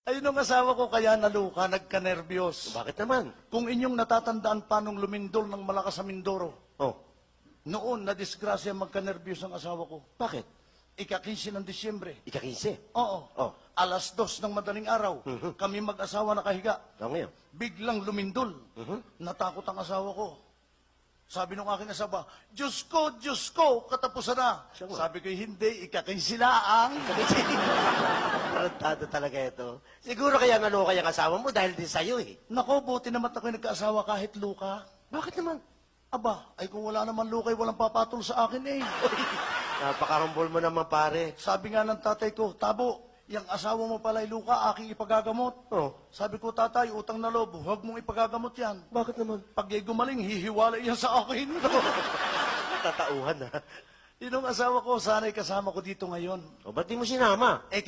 Ayun ang asawa ko kaya naluka, nagka-nervyos. Bakit naman? Kung inyong natatandaan pa nung lumindol ng malakas sa Mindoro, Oh, noon na-disgrasya magka-nervyos ang asawa ko. bakit? Ika-15 ng Disyembre. Ika-15. Oo. Oh. Alas 2 ng madaling araw, kami mag-asawa nakahiga. Ano ngayon? Biglang lumindol. Natakot ang asawa ko. Sabi nung aking asawa, Diyos ko, katapusan na. Siya nga. Sabi ko, hindi, ika-15 Tarantado talaga ito. Siguro kaya nga kaya ang asawa mo dahil din sa'yo eh. Nako, buti naman ako'y nagkaasawa kahit luka. Bakit naman? Aba, ay kung wala naman lukay, walang papatol sa akin eh. Napaka-humble mo naman pare. Sabi nga ng tatay ko, Tabo, yung asawa mo pala ay luka, aking ipagagamot. Oh, Sabi ko, tatay, utang na loob, huwag mong ipagagamot yan. bakit naman? Pag gumaling, hihiwalay yan sa akin. Tatauhan ha. Yun ang asawa ko, sana'y kasama ko dito ngayon. O, ba't di mo sinama? Eh,